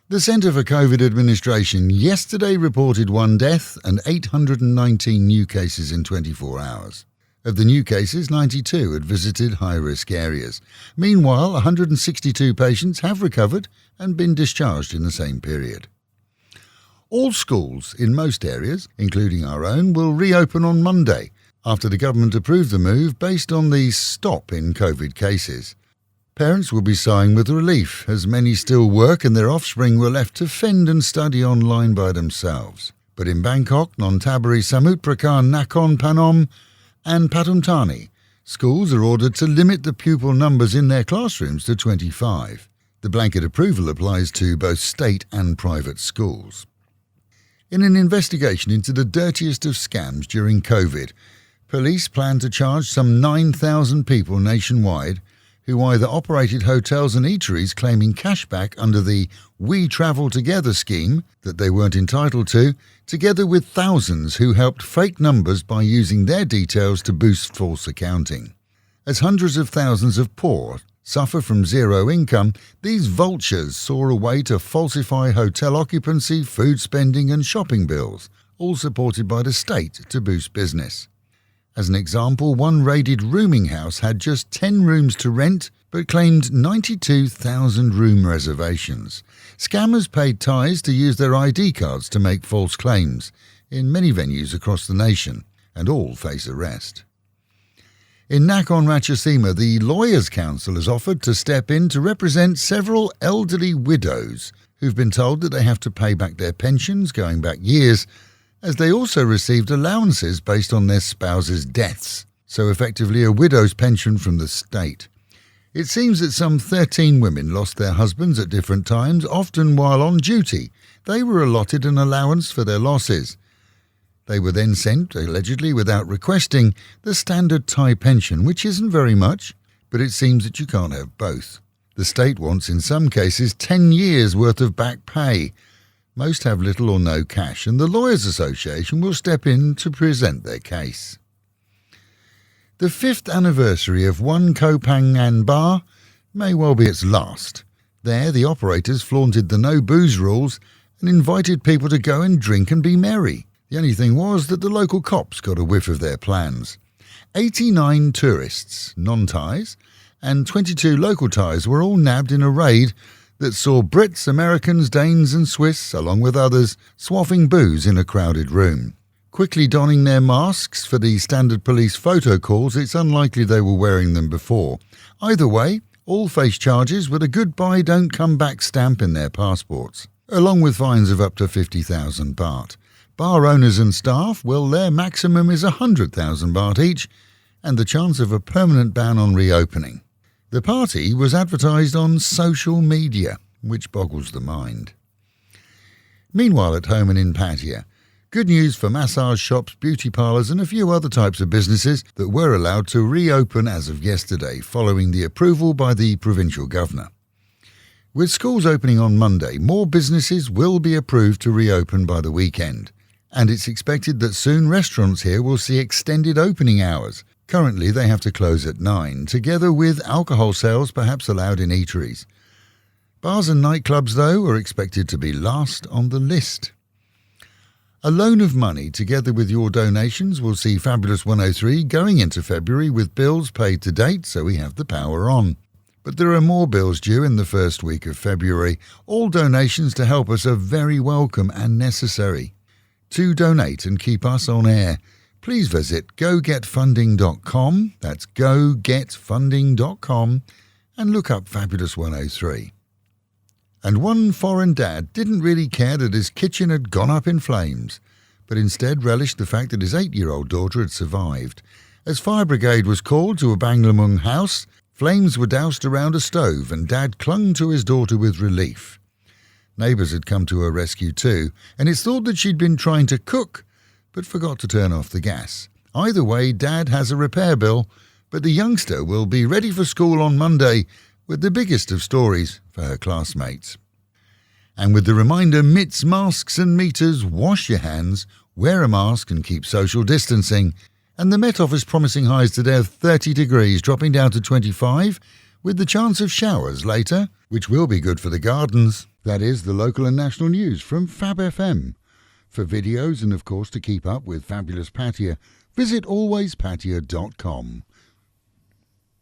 The Centre for COVID Administration yesterday reported 1 death and 819 new cases in 24 hours. Of the new cases, 92 had visited high-risk areas. Meanwhile, 162 patients have recovered and been discharged in the same period. All schools in most areas, including our own, will reopen on Monday after the government approved the move based on the stop in COVID cases. Parents will be sighing with relief as many still work and their offspring were left to fend and study online by themselves. But in Bangkok, Nonthaburi, Samut Prakan, Nakhon Phangan and Pattaya Thani, schools are ordered to limit the pupil numbers in their classrooms to 25. The blanket approval applies to both state and private schools. In an investigation into the dirtiest of scams during COVID, police plan to charge some 9,000 people nationwide who either operated hotels and eateries claiming cashback under the We Travel Together scheme that they weren't entitled to, together with thousands who helped fake numbers by using their details to boost false accounting. As hundreds of thousands of poor suffer from zero income, these vultures saw a way to falsify hotel occupancy, food spending and shopping bills, all supported by the state to boost business. As an example, one raided rooming house had just 10 rooms to rent but claimed 92,000 room reservations. Scammers paid Thais to use their ID cards to make false claims in many venues across the nation, and all face arrest. In Nakhon Ratchasima, the Lawyers' Council has offered to step in to represent several elderly widows who've been told that they have to pay back their pensions going back years, as they also received allowances based on their spouses' deaths, so effectively a widow's pension from the state. It seems that some 13 women lost their husbands at different times, often while on duty. They were allotted an allowance for their losses. They were then sent, allegedly without requesting, the standard Thai pension, which isn't very much, but it seems that you can't have both. The state wants, in some cases, 10 years' worth of back pay. Most have little or no cash, and the Lawyers Association will step in to present their case. The 5th anniversary of one Koh Phangan bar may well be its last. There, the operators flaunted the no-booze rules and invited people to go and drink and be merry. The only thing was that the local cops got a whiff of their plans. 89 tourists, non-Thais, and 22 local Thais were all nabbed in a raid that saw Brits, Americans, Danes and Swiss, along with others, swaffing booze in a crowded room. Quickly donning their masks for the standard police photo calls, it's unlikely they were wearing them before. Either way, all face charges with a goodbye don't come back stamp in their passports, along with fines of up to 50,000 baht. Bar owners and staff, well, their maximum is 100,000 baht each, and the chance of a permanent ban on reopening. The party was advertised on social media, which boggles the mind. Meanwhile, at home and in Pattaya, good news for massage shops, beauty parlours and a few other types of businesses that were allowed to reopen as of yesterday, following the approval by the provincial governor. With schools opening on Monday, more businesses will be approved to reopen by the weekend, and it's expected that soon restaurants here will see extended opening hours. Currently, they have to close at 9, together with alcohol sales perhaps allowed in eateries. Bars and nightclubs, though, are expected to be last on the list. A loan of money, together with your donations, will see Fabulous 103 going into February with bills paid to date, so we have the power on. But there are more bills due in the first week of February. All donations to help us are very welcome and necessary. To donate and keep us on air, please visit gogetfunding.com, that's gogetfunding.com, and look up Fabulous 103. And one foreign dad didn't really care that his kitchen had gone up in flames, but instead relished the fact that his 8-year-old daughter had survived. As fire brigade was called to a Banglamung house, flames were doused around a stove and Dad clung to his daughter with relief. Neighbours had come to her rescue too, and it's thought that she'd been trying to cook, but forgot to turn off the gas. Either way, Dad has a repair bill, but the youngster will be ready for school on Monday with the biggest of stories for her classmates. And with the reminder, mitts, masks and meters, wash your hands, wear a mask and keep social distancing. And the Met Office promising highs today of 30 degrees, dropping down to 25, with the chance of showers later, which will be good for the gardens. That is the local and national news from Fab FM. For videos and of course to keep up with fabulous Pattaya, visit alwayspattaya.com.